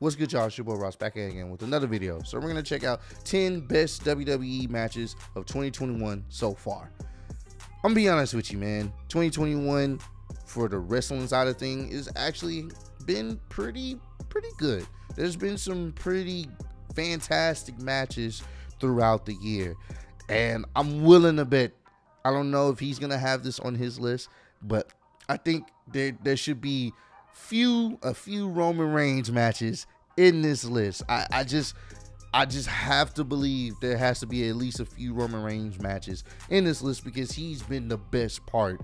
What's good, y'all? It's your boy Ross back again with another video. So we're going to check out 10 best WWE matches of 2021 so far. I'm going to be honest with you, man. 2021 for the wrestling side of thing is actually been pretty good. There's been some pretty fantastic matches throughout the year. And I'm willing to bet, I don't know if he's going to have this on his list, but I think there should be a few Roman Reigns matches in this list. I just have to believe there has to be at least a few Roman Reigns matches in this list because he's been the best part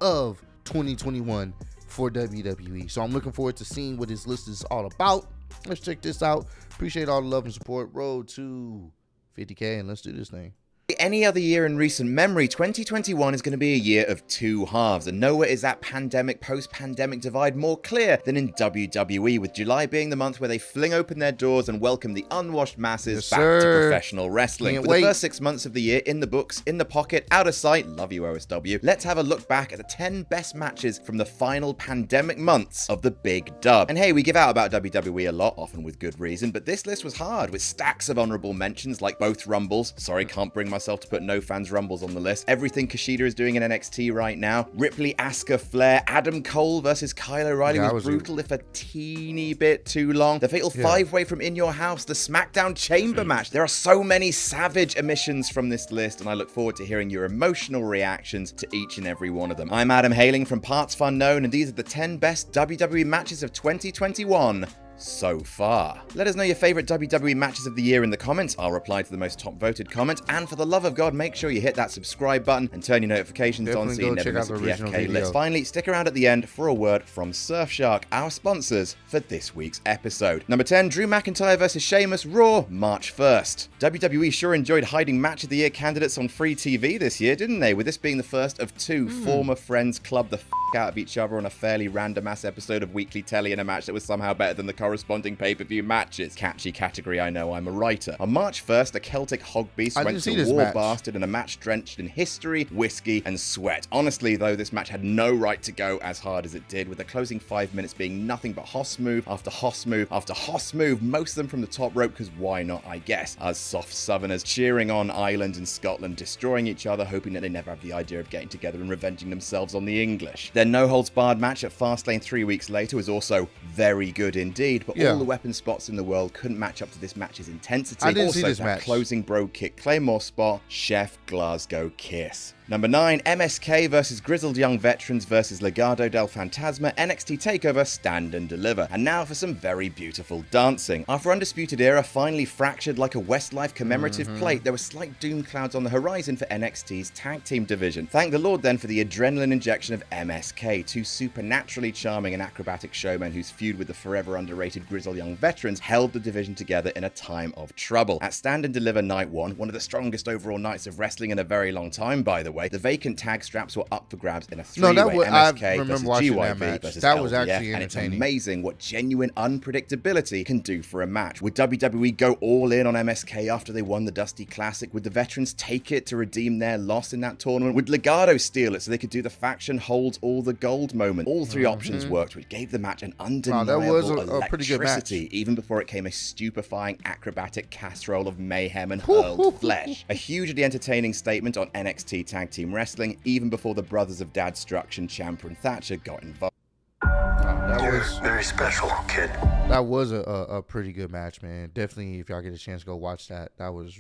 of 2021 for WWE. So I'm looking forward to seeing what his list is all about. Let's check this out. Appreciate all the love and support. Road to 50K and let's do this thing. Any other year in recent memory, 2021 is going to be a year of two halves, and nowhere is that pandemic, post-pandemic divide more clear than in WWE, with July being the month where they fling open their doors and welcome the unwashed masses back to professional wrestling. With the first 6 months of the year in the books, in the pocket, out of sight, love you OSW, let's have a look back at the 10 best matches from the final pandemic months of the big dub. And hey, we give out about WWE a lot, often with good reason, but this list was hard, with stacks of honorable mentions like both Rumbles. Sorry, can't bring myself to put no fans Rumbles on the list. Everything Kushida is doing in NXT right now. Ripley, Asuka, Flair, Adam Cole versus Kyle O'Reilly was brutal, if a teeny bit too long. The Fatal 5-Way from In Your House, the SmackDown Chamber match. There are so many savage omissions from this list, and I look forward to hearing your emotional reactions to each and every one of them. I'm Adam, hailing from Parts Fun Known, and these are the 10 best WWE matches of 2021 so far. Let us know your favorite WWE matches of the year in the comments. I'll reply to the most top voted comment, and for the love of God, make sure you hit that subscribe button and turn your notifications on so you never miss a PFK list. Finally, stick around at the end for a word from Surfshark, our sponsors for this week's episode. Number 10, Drew McIntyre vs Sheamus, Raw, March 1st. WWE sure enjoyed hiding match of the year candidates on free TV this year, didn't they? With this being the first of two former friends clubbed the out of each other on a fairly random ass episode of Weekly Telly in a match that was somehow better than the corresponding pay-per-view matches. Catchy category, I know, I'm a writer. On March 1st, the Celtic Hog Beast went to War Bastard in a match drenched in history, whiskey, and sweat. Honestly, though, this match had no right to go as hard as it did, with the closing 5 minutes being nothing but Hoss move after Hoss move after Hoss move, most of them from the top rope, because why not, I guess, as soft Southerners cheering on Ireland and Scotland, destroying each other, hoping that they never have the idea of getting together and revenging themselves on the English. Their no-holds-barred match at Fastlane 3 weeks later was also very good indeed, but all the weapon spots in the world couldn't match up to this match's intensity. I didn't see this match. Closing bro kick Claymore spot, Chef Glasgow kiss. Number 9, MSK versus Grizzled Young Veterans versus Legado del Fantasma, NXT TakeOver Stand and Deliver. And now for some very beautiful dancing. After Undisputed Era finally fractured like a Westlife commemorative plate, there were slight doom clouds on the horizon for NXT's tag team division. Thank the Lord then for the adrenaline injection of MSK, two supernaturally charming and acrobatic showmen whose feud with the forever underrated Grizzled Young Veterans held the division together in a time of trouble. At Stand and Deliver Night 1, one of the strongest overall nights of wrestling in a very long time, by the way, the vacant tag straps were up for grabs in a three-way MSK versus GYV versus that was LBF, actually and it's entertaining. amazing what genuine unpredictability can do for a match. Would WWE go all in on MSK after they won the Dusty Classic? Would the veterans take it to redeem their loss in that tournament? Would Legado steal it so they could do the faction holds all the gold moment? All three options worked, which gave the match an undeniable that was a pretty good match. Even before it came a stupefying acrobatic casserole of mayhem and hurled flesh. A hugely entertaining statement on NXT Tag Team Wrestling, even before the brothers of Dadstruction, Ciampa and Thatcher got involved. That was very special, kid. That was a pretty good match, man. Definitely, if y'all get a chance, go watch that. That was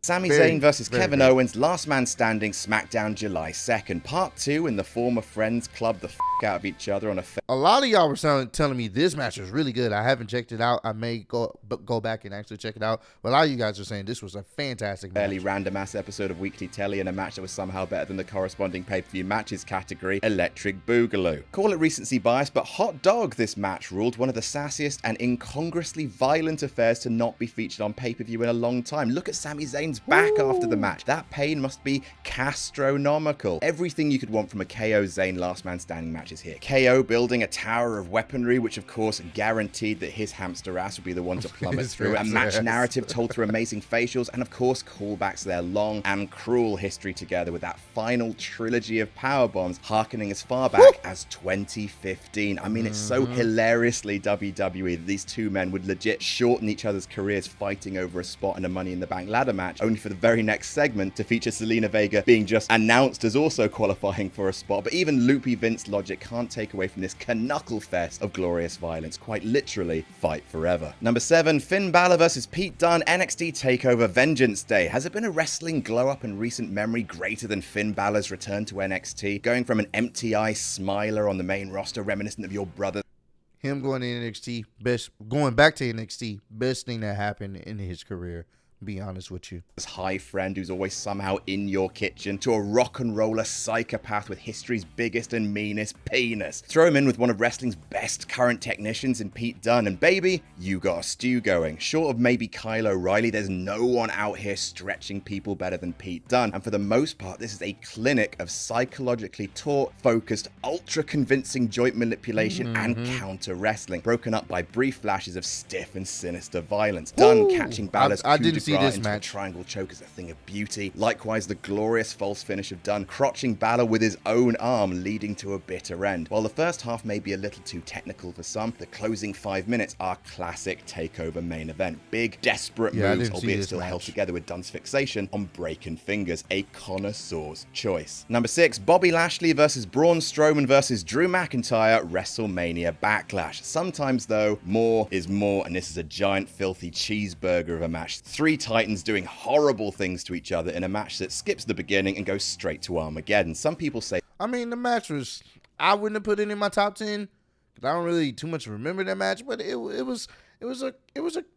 Sami Zayn versus Kevin Owens, Last Man Standing, SmackDown July 2nd. Part 2 in the former friends club the out of each other on a lot of y'all were telling me this match was really good. I haven't checked it out. I may go back and actually check it out. But a lot of you guys are saying this was a fantastic match. Fairly random ass episode of Weekly Telly in a match that was somehow better than the corresponding pay-per-view matches category, Electric Boogaloo. Call it recency bias, but hot dog, this match ruled one of the sassiest and incongruously violent affairs to not be featured on pay-per-view in a long time. Look at Sami Zayn Reigns back after the match. That pain must be castronomical. Everything you could want from a KO Zayn last man standing match is here. KO building a tower of weaponry, which of course guaranteed that his hamster ass would be the one to plummet through. A match narrative told through amazing facials, and of course callbacks to their long and cruel history together with that final trilogy of powerbombs harkening as far back as 2015. I mean, it's so hilariously WWE that these two men would legit shorten each other's careers fighting over a spot in a Money in the Bank ladder match, only for the very next segment to feature Selena Vega being just announced as also qualifying for a spot. But even loopy Vince logic can't take away from this knuckle fest of glorious violence. Quite literally, fight forever. Number 7, Finn Balor versus Pete Dunne, NXT TakeOver Vengeance Day. Has it been a wrestling glow-up in recent memory greater than Finn Balor's return to NXT? Going from an empty-eye smiler on the main roster reminiscent of your brother. Him going to NXT, going back to NXT, best thing that happened in his career. Be honest with you. This high friend who's always somehow in your kitchen, to a rock and roller psychopath with history's biggest and meanest penis. Throw him in with one of wrestling's best current technicians in Pete Dunne, and baby, you got a stew going. Short of maybe Kyle O'Reilly, there's no one out here stretching people better than Pete Dunne, and for the most part, this is a clinic of psychologically taught, focused, ultra convincing joint manipulation and counter wrestling, broken up by brief flashes of stiff and sinister violence. Dunne catching Balor's I didn't see this into match. A triangle choke is a thing of beauty. Likewise, the glorious false finish of Dunne, crotching Balor with his own arm, leading to a bitter end. While the first half may be a little too technical for some, the closing 5 minutes are classic TakeOver main event. Big, desperate moves, albeit still held together with Dunne's fixation on breaking fingers. A connoisseur's choice. Number 6, Bobby Lashley versus Braun Strowman versus Drew McIntyre, WrestleMania Backlash. Sometimes, though, more is more, and this is a giant, filthy cheeseburger of a match. 3 Titans doing horrible things to each other in a match that skips the beginning and goes straight to Armageddon. Some people say, I mean, the match was, I wouldn't have put it in my top 10 because I don't really too much remember that match, but it was a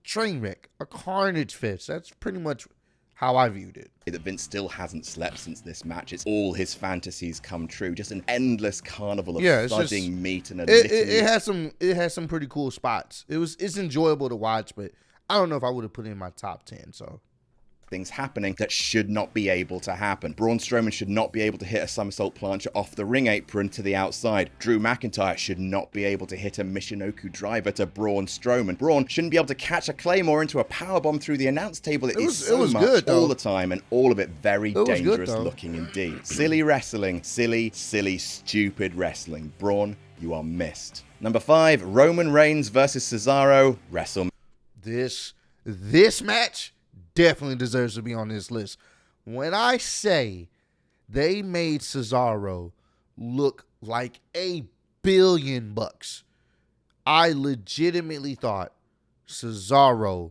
train wreck, a carnage fest. That's pretty much how I viewed it. That Vince still hasn't slept since this match. It's all his fantasies come true. Just an endless carnival of thudding meat and a it has some pretty cool spots. It's enjoyable to watch, but I don't know if I would have put it in my top 10. So things happening that should not be able to happen. Braun Strowman should not be able to hit a somersault plancher off the ring apron to the outside. Drew McIntyre should not be able to hit a Michinoku driver to Braun Strowman. Braun shouldn't be able to catch a Claymore into a powerbomb through the announce table. It was so much good, all the time, and all of it very dangerous looking indeed. Silly wrestling. Silly, stupid wrestling. Braun, you are missed. Number 5, Roman Reigns versus Cesaro, WrestleMania. This match definitely deserves to be on this list. When I say they made Cesaro look like $1 billion, I legitimately thought Cesaro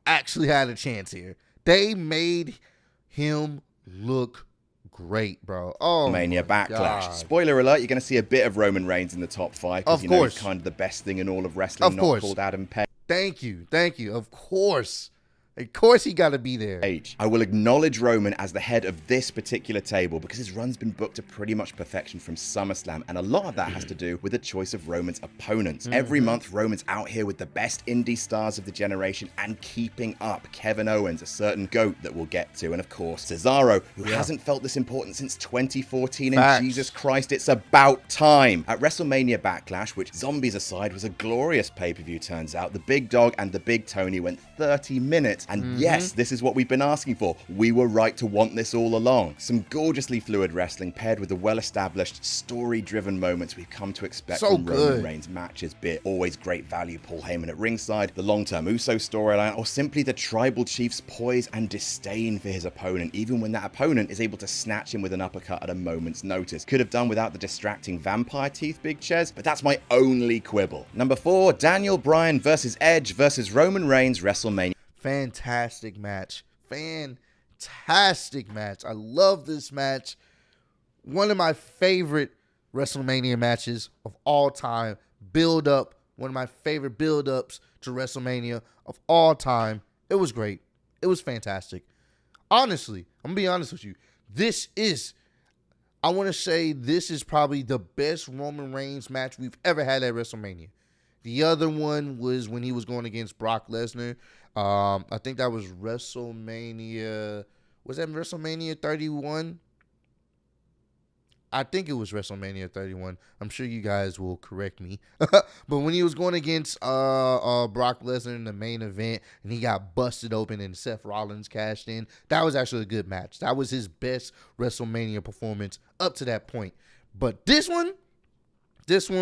actually had a chance here. They made him look great, bro. Oh, Mania Backlash. Spoiler alert, you're going to see a bit of Roman Reigns in the top 5. Of course. He's kind of the best thing in all of wrestling, not called Adam Page. Thank you. Of course he got to be there. I will acknowledge Roman as the head of this particular table because his run's been booked to pretty much perfection from SummerSlam, and a lot of that has to do with the choice of Roman's opponents. Every month, Roman's out here with the best indie stars of the generation and keeping up. Kevin Owens, a certain GOAT that we'll get to, and of course, Cesaro, who hasn't felt this important since 2014, and Jesus Christ, it's about time. At WrestleMania Backlash, which zombies aside was a glorious pay-per-view turns out, the Big Dog and the Big Tony went 30 minutes. And yes, this is what we've been asking for. We were right to want this all along. Some gorgeously fluid wrestling paired with the well-established, story-driven moments we've come to expect from Roman Reigns matches, be it always great value Paul Heyman at ringside, the long-term Uso storyline, or simply the Tribal Chief's poise and disdain for his opponent, even when that opponent is able to snatch him with an uppercut at a moment's notice. Could have done without the distracting vampire teeth, Big Ches, but that's my only quibble. Number 4, Daniel Bryan versus Edge versus Roman Reigns, WrestleMania. Fantastic match. I love this match. One of my favorite WrestleMania matches of all time. One of my favorite build-ups to WrestleMania of all time. It was great. It was fantastic. Honestly, I'm going to be honest with you. I want to say this is probably the best Roman Reigns match we've ever had at WrestleMania. The other one was when he was going against Brock Lesnar. I think that was WrestleMania. Was that WrestleMania 31? I think it was WrestleMania 31. I'm sure you guys will correct me. But when he was going against Brock Lesnar in the main event and he got busted open and Seth Rollins cashed in, that was actually a good match. That was his best WrestleMania performance up to that point. But this one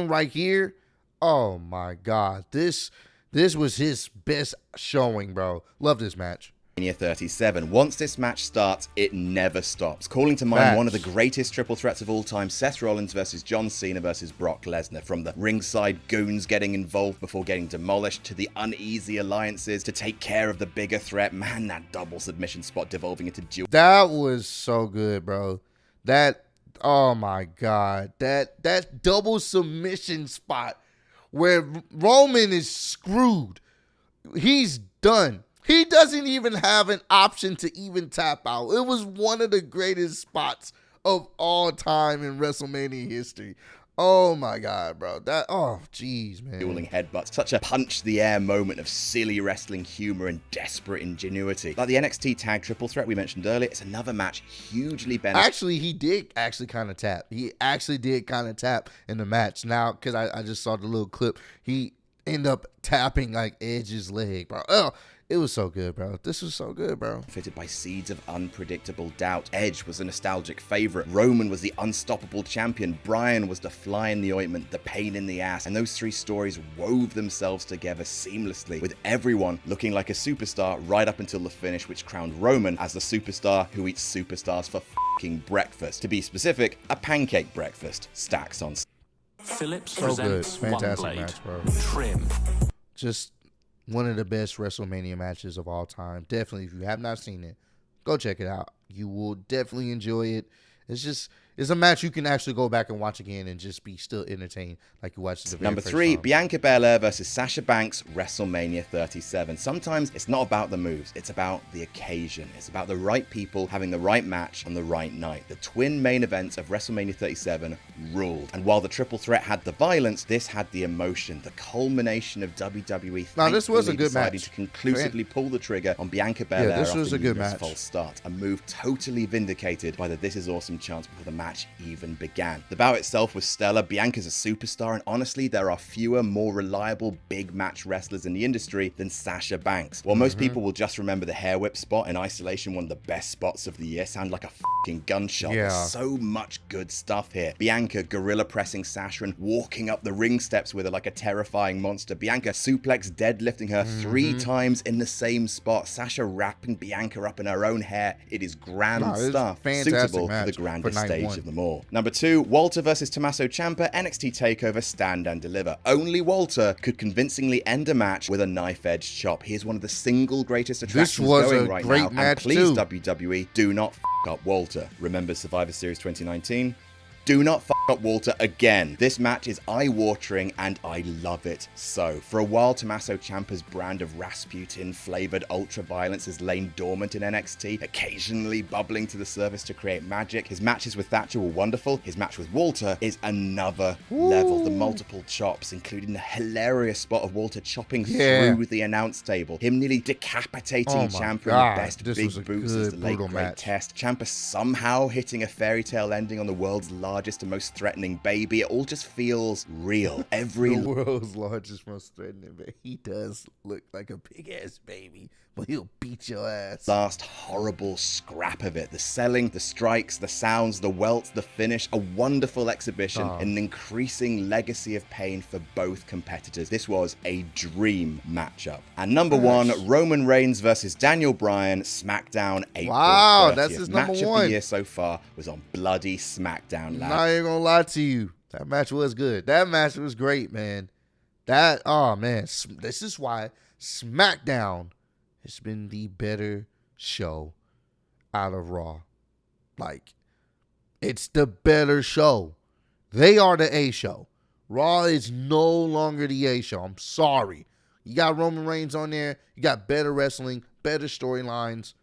right here, oh my God. This was his best showing, bro. Love this match. 37. Once this match starts, it never stops. Calling to mind one of the greatest triple threats of all time, Seth Rollins versus John Cena versus Brock Lesnar. From the ringside goons getting involved before getting demolished, to the uneasy alliances to take care of the bigger threat. Man, that double submission spot devolving into dual. That was so good, bro. Oh my God. That double submission spot where Roman is screwed. He's done. He doesn't even have an option to even tap out. It was one of the greatest spots of all time in WrestleMania history. Oh my God, bro. Jeez, man. Dueling headbutts. Such a punch the air moment of silly wrestling humor and desperate ingenuity. Like the NXT tag triple threat we mentioned earlier, it's another match hugely beneficial. Actually, he did kind of tap. He actually did kind of tap in the match. Now, because I just saw the little clip, he ended up tapping like Edge's leg, bro. Oh, it was so good, bro. This was so good, bro. Fitted by seeds of unpredictable doubt. Edge was a nostalgic favorite. Roman was the unstoppable champion. Bryan was the fly in the ointment, the pain in the ass. And those three stories wove themselves together seamlessly, with everyone looking like a superstar right up until the finish, which crowned Roman as the superstar who eats superstars for fucking breakfast. To be specific, a pancake breakfast. Stacks on. Phillips so good. presents Fantastic One Blade. match, bro. Trim. Just one of the best WrestleMania matches of all time. Definitely, if you have not seen it, go check it out. You will definitely enjoy it. It's a match you can actually go back and watch again and just be still entertained like you watched the very Number first 3, time. Bianca Belair versus Sasha Banks, WrestleMania 37. Sometimes it's not about the moves, it's about the occasion. It's about the right people having the right match on the right night. The twin main events of WrestleMania 37 ruled. And while the triple threat had the violence, this had the emotion, the culmination of WWE. Now, this was a good decided match. to conclusively pull the trigger on Bianca Belair this was after a good Yuna's match. false start. A move totally vindicated by the This Is Awesome chants before the match even began. The bout itself was stellar. Bianca's a superstar, and honestly, there are fewer, more reliable big match wrestlers in the industry than Sasha Banks. While most people will just remember the hair whip spot in isolation, one of the best spots of the year, sound like a fucking gunshot. Yeah. There's so much good stuff here. Bianca gorilla pressing Sasha and walking up the ring steps with her like a terrifying monster. Bianca suplex deadlifting her 3 times in the same spot. Sasha wrapping Bianca up in her own hair. It is grand stuff, suitable for the grandest stage of them all. Number 2, Walter versus Tommaso Ciampa, NXT TakeOver Stand and Deliver. Only Walter could convincingly end a match with a knife-edge chop. He is one of the single greatest attractions going right now. And please, WWE, do not f*** up Walter. Remember Survivor Series 2019? Do not f*** up Walter again. This match is eye-watering and I love it so. For a while, Tommaso Ciampa's brand of Rasputin-flavored ultra-violence has lain dormant in NXT, occasionally bubbling to the surface to create magic. His matches with Thatcher were wonderful. His match with Walter is another level. The multiple chops, including the hilarious spot of Walter chopping through the announce table, him nearly decapitating Ciampa in the best big boots as the late great Test, Ciampa somehow hitting a fairy tale ending on the world's largest and most threatening baby. It all just feels real. The world's largest, most threatening baby. He does look like a big ass baby, but he'll beat your ass. Last horrible scrap of it. The selling, the strikes, the sounds, the welts, the finish. A wonderful exhibition, an increasing legacy of pain for both competitors. This was a dream matchup. And number 1, Roman Reigns versus Daniel Bryan, SmackDown April 30th. That's his number match 1 of the year so far was on bloody SmackDown. I'm not even gonna lie to you. That match was good. That match was great, man. This is why SmackDown has been the better show out of Raw. Like, it's the better show. They are the A show. Raw is no longer the A show. I'm sorry. You got Roman Reigns on there. You got better wrestling, better storylines.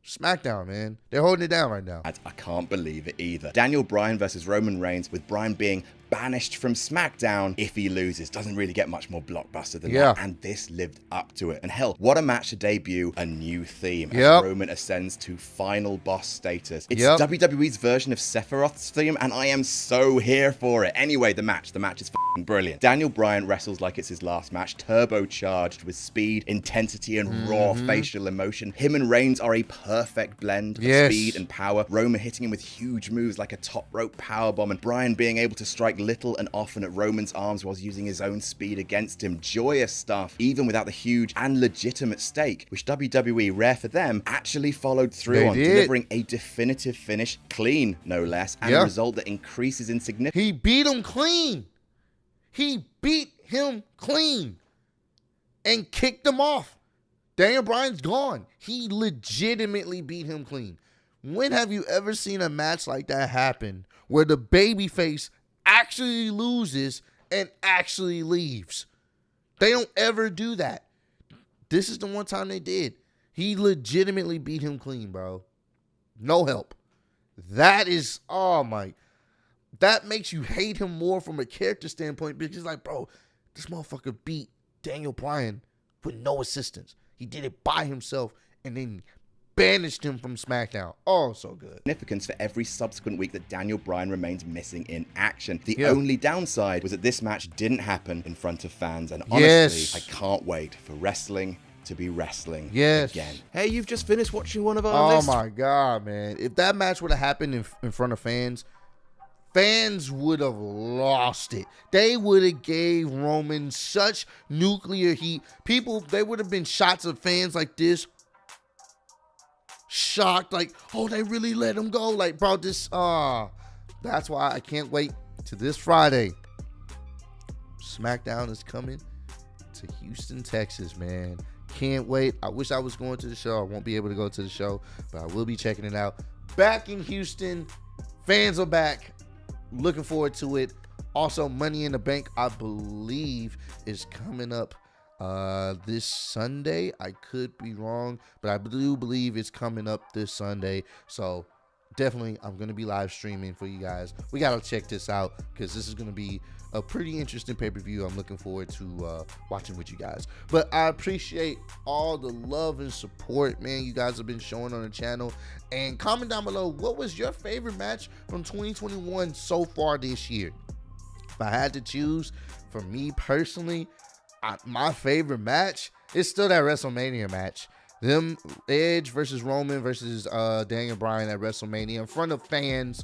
SmackDown, man. They're holding it down right now. I can't believe it either. Daniel Bryan versus Roman Reigns, with Bryan being banished from SmackDown if he loses. Doesn't really get much more blockbuster than Yeah. that, and this lived up to it. And hell, what a match to debut a new theme as Yep. Roman ascends to final boss status. It's Yep. WWE's version of Sephiroth's theme, and I am so here for it. Anyway, the match is f***ing brilliant. Daniel Bryan wrestles like it's his last match, turbocharged with speed, intensity, and raw facial emotion. Him and Reigns are a perfect blend of Yes. speed and power. Roman hitting him with huge moves like a top rope powerbomb, and Bryan being able to strike little and often at Roman's arms whilst using his own speed against him. Joyous stuff, even without the huge and legitimate stake, which WWE, rare for them, actually followed through They on, did. delivering a definitive finish, clean no less, and Yeah. a result that increases in significance. He beat him clean. He beat him clean and kicked him off. Daniel Bryan's gone. He legitimately beat him clean. When have you ever seen a match like that happen where the babyface actually loses and actually leaves? They don't ever do that. This is the one time they did. He legitimately beat him clean, bro. No help. That is, oh my, that makes you hate him more from a character standpoint, because it's like, bro, this motherfucker beat Daniel Bryan with no assistance. He did it by himself and then banished him from SmackDown. Oh, so good. Significance for every subsequent week that Daniel Bryan remains missing in action. The Yeah. only downside was that this match didn't happen in front of fans, and honestly, Yes. I can't wait for wrestling to be wrestling Yes. again. Hey, you've just finished watching one of our Oh lists. my God, man. If that match would have happened in front of fans, fans would have lost it. They would have gave Roman such nuclear heat. People, they would have been shots of fans like this. Shocked, like, oh, they really let him go. Like, bro, this, that's why I can't wait to this Friday. SmackDown is coming to Houston, Texas, man. Can't wait. I wish I was going to the show. I won't be able to go to the show, but I will be checking it out. Back in Houston, fans are back. Looking forward to it. Also, Money in the Bank, I believe, is coming up this Sunday. I could be wrong, but I do believe it's coming up this Sunday. So definitely, I'm going to be live streaming for you guys. We got to check this out because this is going to be a pretty interesting pay-per-view. I'm looking forward to watching with you guys. But I appreciate all the love and support, man, you guys have been showing on the channel. And comment down below, what was your favorite match from 2021 so far this year? If I had to choose, for me personally, my favorite match is still that WrestleMania match. Them Edge versus Roman versus Daniel Bryan at WrestleMania in front of fans.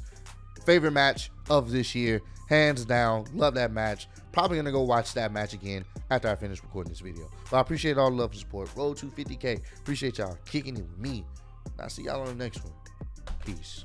Favorite match of this year, hands down. Love that match. Probably gonna go watch that match again after I finish recording this video. But I appreciate all the love and support. Road to 50K. Appreciate y'all kicking it with me. I'll see y'all on the next one. Peace.